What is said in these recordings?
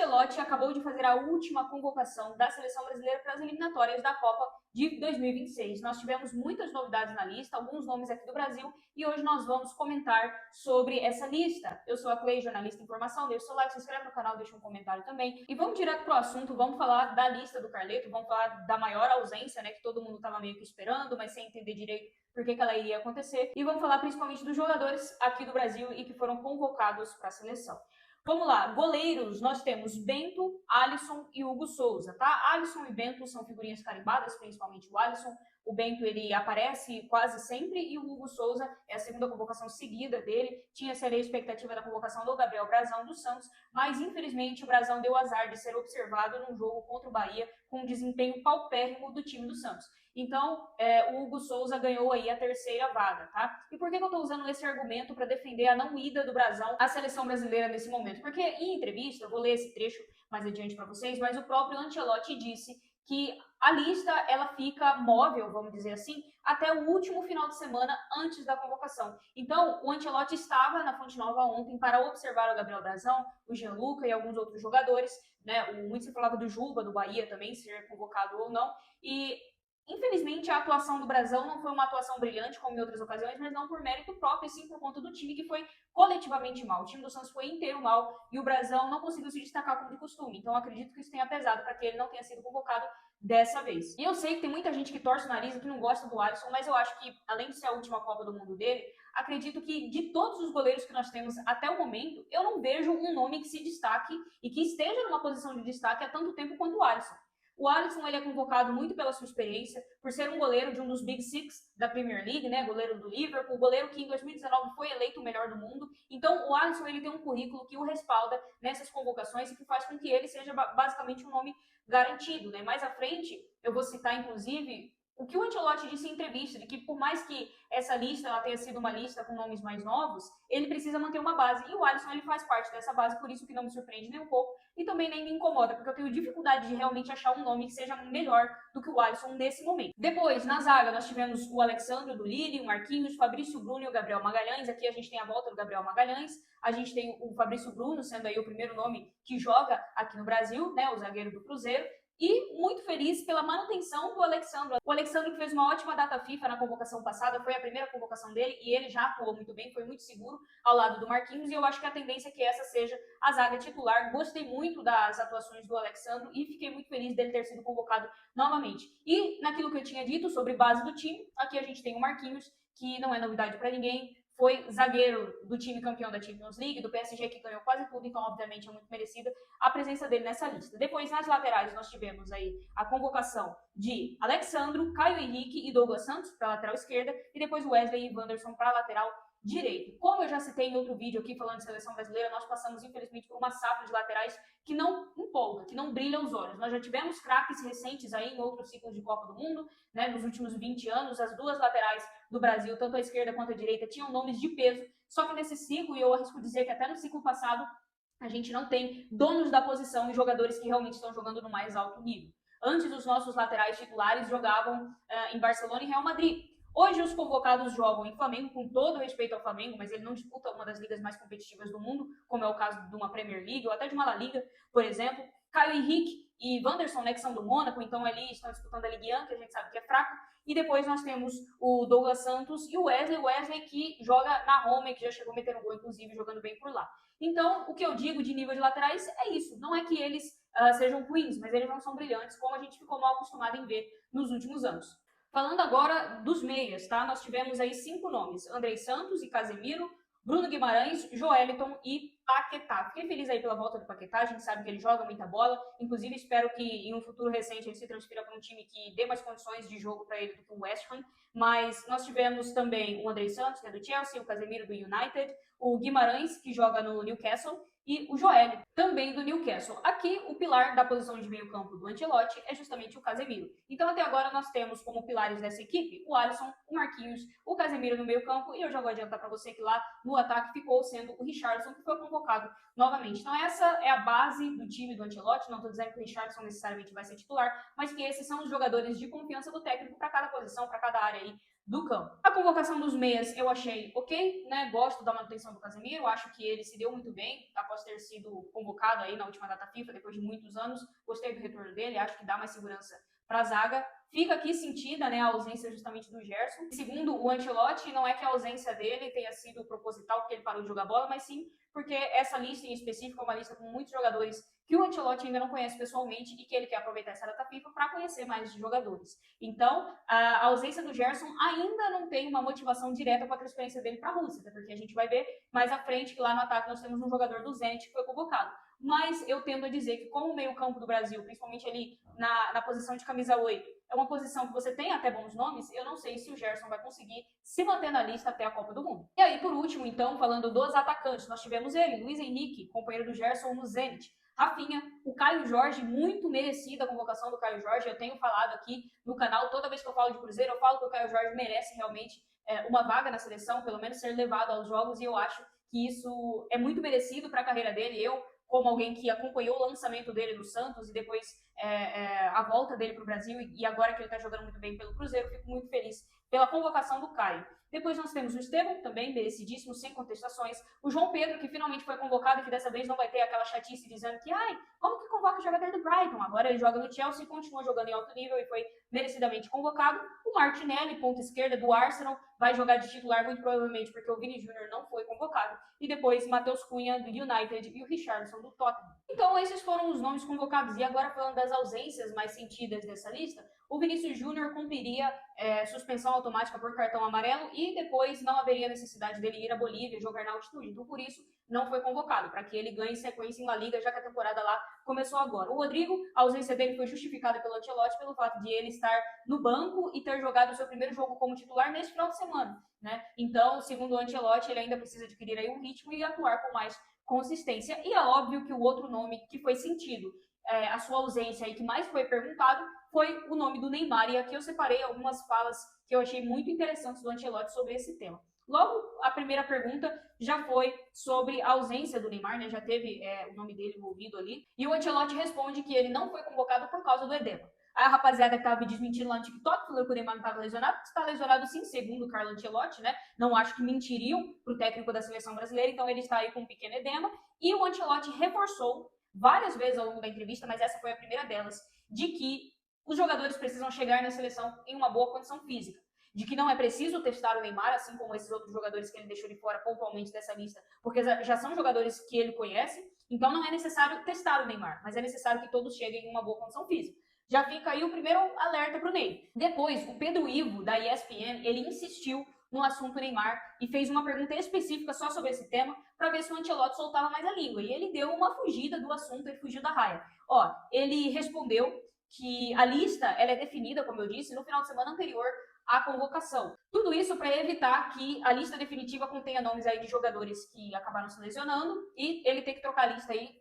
Ancelotti acabou de fazer a última convocação da seleção brasileira para as eliminatórias da Copa de 2026. Nós tivemos muitas novidades na lista, alguns nomes aqui do Brasil, e hoje nós vamos comentar sobre essa lista. Eu sou a Clay, jornalista em informação, deixa o seu like, se inscreve no canal, deixa um comentário também. E vamos direto pro assunto, vamos falar da lista do Carleto, vamos falar da maior ausência, né, que todo mundo estava meio que esperando, mas sem entender direito por que ela iria acontecer. E vamos falar principalmente dos jogadores aqui do Brasil e que foram convocados para a seleção. Vamos lá, goleiros, nós temos Bento, Alisson e Hugo Souza, tá? Alisson e Bento são figurinhas carimbadas, principalmente o Alisson. O Bento, ele aparece quase sempre e o Hugo Souza é a segunda convocação seguida dele. Tinha-se ali a expectativa da convocação do Gabriel Brazão do Santos, mas infelizmente o Brazão deu azar de ser observado num jogo contra o Bahia com um desempenho paupérrimo do time do Santos. Então, o Hugo Souza ganhou aí a terceira vaga, tá? E por que eu tô usando esse argumento para defender a não ida do Brazão à seleção brasileira nesse momento? Porque em entrevista, eu vou ler esse trecho mais adiante para vocês, mas o próprio Ancelotti disse que a lista ela fica móvel, vamos dizer assim, até o último final de semana antes da convocação. Então, o Ancelotti estava na Fonte Nova ontem para observar o Gabriel Brazão, o Gianluca e alguns outros jogadores, né? Muito se falava do Juba, do Bahia também, ser convocado ou não, e infelizmente, a atuação do Brazão não foi uma atuação brilhante, como em outras ocasiões, mas não por mérito próprio, e sim por conta do time que foi coletivamente mal. O time do Santos foi inteiro mal e o Brazão não conseguiu se destacar como de costume. Então, acredito que isso tenha pesado para que ele não tenha sido convocado dessa vez. E eu sei que tem muita gente que torce o nariz e que não gosta do Alisson, mas eu acho que, além de ser a última Copa do Mundo dele, acredito que de todos os goleiros que nós temos até o momento, eu não vejo um nome que se destaque e que esteja numa posição de destaque há tanto tempo quanto o Alisson. O Alisson ele é convocado muito pela sua experiência, por ser um goleiro de um dos Big Six da Premier League, né? Goleiro do Liverpool, goleiro que em 2019 foi eleito o melhor do mundo. Então, o Alisson ele tem um currículo que o respalda nessas convocações e que faz com que ele seja basicamente um nome garantido, né? Mais à frente, eu vou citar, inclusive, o que o Ancelotti disse em entrevista, de que por mais que essa lista ela tenha sido uma lista com nomes mais novos, ele precisa manter uma base. E o Alisson ele faz parte dessa base, por isso que não me surpreende nem um pouco e também nem me incomoda, porque eu tenho dificuldade de realmente achar um nome que seja melhor do que o Alisson nesse momento. Depois, na zaga, nós tivemos o Alexandre do Lille, o Marquinhos, o Fabrício Bruno e o Gabriel Magalhães. Aqui a gente tem a volta do Gabriel Magalhães, a gente tem o Fabrício Bruno, sendo aí o primeiro nome que joga aqui no Brasil, né, o zagueiro do Cruzeiro. E muito feliz pela manutenção do Alexandre. O Alexandre que fez uma ótima data FIFA na convocação passada, foi a primeira convocação dele e ele já atuou muito bem, foi muito seguro ao lado do Marquinhos e eu acho que a tendência é que essa seja a zaga titular. Gostei muito das atuações do Alexandre e fiquei muito feliz dele ter sido convocado novamente. E naquilo que eu tinha dito sobre base do time, aqui a gente tem o Marquinhos, que não é novidade para ninguém, foi zagueiro do time campeão da Champions League, do PSG, que ganhou quase tudo, então obviamente é muito merecida a presença dele nessa lista. Depois, nas laterais, nós tivemos aí a convocação de Alexandro, Caio Henrique e Douglas Santos para a lateral esquerda, e depois Wesley e Wanderson para a lateral direito. Como eu já citei em outro vídeo aqui falando de seleção brasileira, nós passamos infelizmente por uma safra de laterais que não empolga, que não brilha os olhos. Nós já tivemos craques recentes aí em outros ciclos de Copa do Mundo, né, nos últimos 20 anos, as duas laterais do Brasil, tanto a esquerda quanto a direita, tinham nomes de peso, só que nesse ciclo, e eu arrisco dizer que até no ciclo passado, a gente não tem donos da posição e jogadores que realmente estão jogando no mais alto nível. Antes, os nossos laterais titulares jogavam em Barcelona e Real Madrid. Hoje os convocados jogam em Flamengo, com todo respeito ao Flamengo, mas ele não disputa uma das ligas mais competitivas do mundo, como é o caso de uma Premier League ou até de uma La Liga, por exemplo. Caio Henrique e Wanderson, né, que são do Mônaco, então ali estão disputando a Ligue 1, que a gente sabe que é fraco. E depois nós temos o Douglas Santos e o Wesley que joga na Roma e que já chegou a meter um gol, inclusive, jogando bem por lá. Então, o que eu digo de nível de laterais é isso. Não é que eles sejam ruins, mas eles não são brilhantes, como a gente ficou mal acostumado em ver nos últimos anos. Falando agora dos meias, tá? Nós tivemos aí 5 nomes: Andrei Santos e Casemiro, Bruno Guimarães, Joeliton e Paquetá. Fiquei feliz aí pela volta do Paquetá, a gente sabe que ele joga muita bola, inclusive espero que em um futuro recente ele se transfira para um time que dê mais condições de jogo para ele do que o West Ham, mas nós tivemos também o Andrei Santos, que é do Chelsea, o Casemiro do United, o Guimarães, que joga no Newcastle, e o Joeliton, também do Newcastle. Aqui, o pilar da posição de meio campo do Ancelotti é justamente o Casemiro. Então, até agora, nós temos como pilares dessa equipe o Alisson, o Marquinhos, o Casemiro no meio campo, e eu já vou adiantar para você que lá no ataque ficou sendo o Richarlison, que foi convocado novamente. Então, essa é a base do time do Ancelotti. Não estou dizendo que o Richarlison necessariamente vai ser titular, mas que esses são os jogadores de confiança do técnico para cada posição, para cada área aí do campo. A convocação dos meias eu achei ok, né? Gosto da manutenção do Casemiro, acho que ele se deu muito bem após ter sido convocado aí na última data FIFA, depois de muitos anos. Gostei do retorno dele, acho que dá mais segurança para a zaga. Fica aqui sentida, né, a ausência justamente do Gerson. Segundo o Ancelotti, não é que a ausência dele tenha sido proposital porque ele parou de jogar bola, mas sim porque essa lista em específico é uma lista com muitos jogadores que o Ancelotti ainda não conhece pessoalmente e que ele quer aproveitar essa data FIFA para conhecer mais jogadores. Então, a ausência do Gerson ainda não tem uma motivação direta com a transferência dele para a Rússia, até porque a gente vai ver mais à frente que lá no ataque nós temos um jogador do Zenit que foi convocado. Mas eu tendo a dizer que como o meio-campo do Brasil, principalmente ali na posição de camisa 8, é uma posição que você tem até bons nomes, eu não sei se o Gerson vai conseguir se manter na lista até a Copa do Mundo. E aí, por último, então, falando dos atacantes, nós tivemos ele, Luiz Henrique, companheiro do Gerson no Zenit. Rafinha, o Caio Jorge, muito merecida a convocação do Caio Jorge. Eu tenho falado aqui no canal, toda vez que eu falo de Cruzeiro, eu falo que o Caio Jorge merece realmente uma vaga na seleção, pelo menos ser levado aos jogos, e eu acho que isso é muito merecido para a carreira dele. Eu, como alguém que acompanhou o lançamento dele no Santos e depois a volta dele para o Brasil, e agora que ele está jogando muito bem pelo Cruzeiro, fico muito feliz pela convocação do Caio. Depois nós temos o Estevão, também merecidíssimo, sem contestações. O João Pedro, que finalmente foi convocado e que dessa vez não vai ter aquela chatice dizendo que, como que convoca o jogador do Brighton? Agora ele joga no Chelsea, continua jogando em alto nível e foi merecidamente convocado. O Martinelli, ponta esquerda do Arsenal, vai jogar de titular muito provavelmente porque o Vini Júnior não foi convocado. E depois Matheus Cunha, do United, e o Richarlison, do Tottenham. Então esses foram os nomes convocados. E agora falando das ausências mais sentidas dessa lista, o Vinícius Júnior cumpriria suspensão automática por cartão amarelo e depois não haveria necessidade dele ir à Bolívia e jogar na altitude. Então, por isso, não foi convocado, para que ele ganhe sequência em La Liga, já que a temporada lá começou agora. O Rodrigo, a ausência dele foi justificada pelo Ancelotti pelo fato de ele estar no banco e ter jogado o seu primeiro jogo como titular neste final de semana, né? Então, segundo o Ancelotti, ele ainda precisa adquirir aí um ritmo e atuar com mais consistência. E é óbvio que o outro nome que foi sentido, a sua ausência e que mais foi perguntado, foi o nome do Neymar. E aqui eu separei algumas falas que eu achei muito interessantes do Ancelotti sobre esse tema. Logo, a primeira pergunta já foi sobre a ausência do Neymar, né? Já teve o nome dele envolvido ali. E o Ancelotti responde que ele não foi convocado por causa do edema. A rapaziada que estava me desmentindo lá no TikTok falou que o Neymar não estava lesionado. Está lesionado sim, segundo o Carlo Ancelotti, né? Não acho que mentiriam para o técnico da seleção brasileira, então ele está aí com um pequeno edema. E o Ancelotti reforçou várias vezes ao longo da entrevista, mas essa foi a primeira delas, de que os jogadores precisam chegar na seleção em uma boa condição física. De que não é preciso testar o Neymar, assim como esses outros jogadores que ele deixou de fora pontualmente dessa lista, porque já são jogadores que ele conhece, então não é necessário testar o Neymar, mas é necessário que todos cheguem em uma boa condição física. Já fica aí o primeiro alerta para o Ney. Depois, o Pedro Ivo, da ESPN, ele insistiu no assunto Neymar e fez uma pergunta específica só sobre esse tema para ver se o Ancelotti soltava mais a língua. E ele deu uma fugida do assunto, ele fugiu da raia. Ele respondeu que a lista ela é definida, como eu disse, no final de semana anterior à convocação. Tudo isso para evitar que a lista definitiva contenha nomes aí de jogadores que acabaram se lesionando e ele ter que trocar a lista aí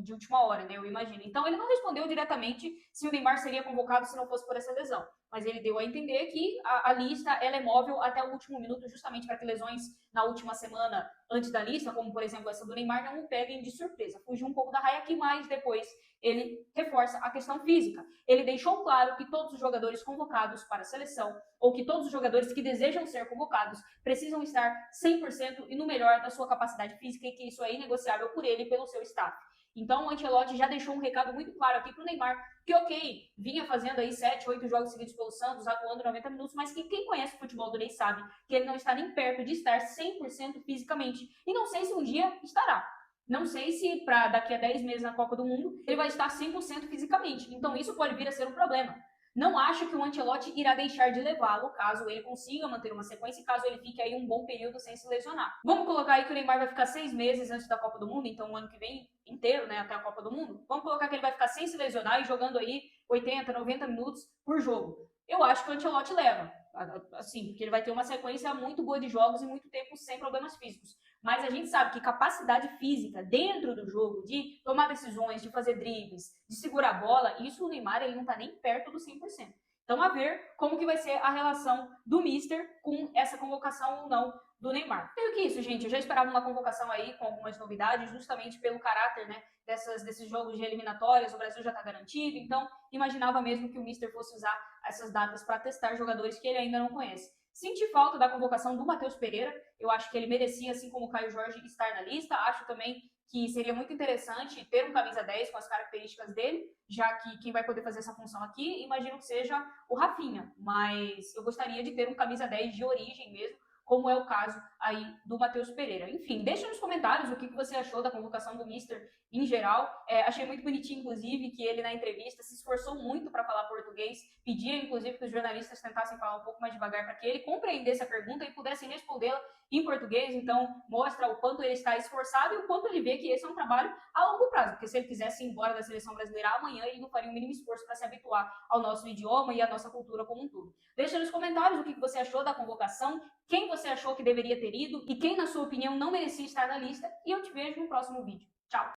de última hora, né? Eu imagino. Então ele não respondeu diretamente se o Neymar seria convocado se não fosse por essa lesão, mas ele deu a entender que a lista ela é móvel até o último minuto, justamente para que lesões na última semana antes da lista, como por exemplo essa do Neymar, não o peguem de surpresa. Fugiu um pouco da raia aqui, mas depois ele reforça a questão física. Ele deixou claro que todos os jogadores convocados para a seleção, ou que todos os jogadores que desejam ser convocados, precisam estar 100% e no melhor da sua capacidade física e que isso é inegociável por ele e pelo seu staff. Então o Ancelotti já deixou um recado muito claro aqui para o Neymar, que ok, vinha fazendo aí 7, 8 jogos seguidos pelo Santos, atuando 90 minutos, mas que quem conhece o futebol do Ney sabe que ele não está nem perto de estar 100% fisicamente. E não sei se um dia estará. Não sei se para daqui a 10 meses na Copa do Mundo ele vai estar 100% fisicamente. Então isso pode vir a ser um problema. Não acho que o Ancelotti irá deixar de levá-lo caso ele consiga manter uma sequência e caso ele fique aí um bom período sem se lesionar. Vamos colocar aí que o Neymar vai ficar 6 meses antes da Copa do Mundo, então o ano que vem inteiro, né, até a Copa do Mundo. Vamos colocar que ele vai ficar sem se lesionar e jogando aí 80, 90 minutos por jogo. Eu acho que o Ancelotti leva, assim, porque ele vai ter uma sequência muito boa de jogos e muito tempo sem problemas físicos. Mas a gente sabe que capacidade física dentro do jogo, de tomar decisões, de fazer dribles, de segurar a bola, isso o Neymar ele não está nem perto do 100%. Então, a ver como que vai ser a relação do Mister com essa convocação ou não do Neymar. Meio que isso, gente. Eu já esperava uma convocação aí com algumas novidades, justamente pelo caráter, né, desses jogos de eliminatórias. O Brasil já está garantido, então imaginava mesmo que o Mister fosse usar essas datas para testar jogadores que ele ainda não conhece. Senti falta da convocação do Matheus Pereira, eu acho que ele merecia, assim como o Caio Jorge, estar na lista. Acho também que seria muito interessante ter um camisa 10 com as características dele, já que quem vai poder fazer essa função aqui, imagino que seja o Rafinha, mas eu gostaria de ter um camisa 10 de origem mesmo, como é o caso aí do Matheus Pereira. Enfim, deixa nos comentários o que você achou da convocação do Mister em geral. Achei muito bonitinho, inclusive, que ele na entrevista se esforçou muito para falar português, pedia, inclusive, que os jornalistas tentassem falar um pouco mais devagar para que ele compreendesse a pergunta e pudesse respondê-la em português. Então, mostra o quanto ele está esforçado e o quanto ele vê que esse é um trabalho a longo prazo, porque se ele quisesse ir embora da seleção brasileira amanhã, ele não faria o mínimo esforço para se habituar ao nosso idioma e à nossa cultura como um todo. Deixa nos comentários o que você achou da convocação, quem você achou que deveria ter ido e quem, na sua opinião, não merecia estar na lista, e eu te vejo no próximo vídeo. Tchau!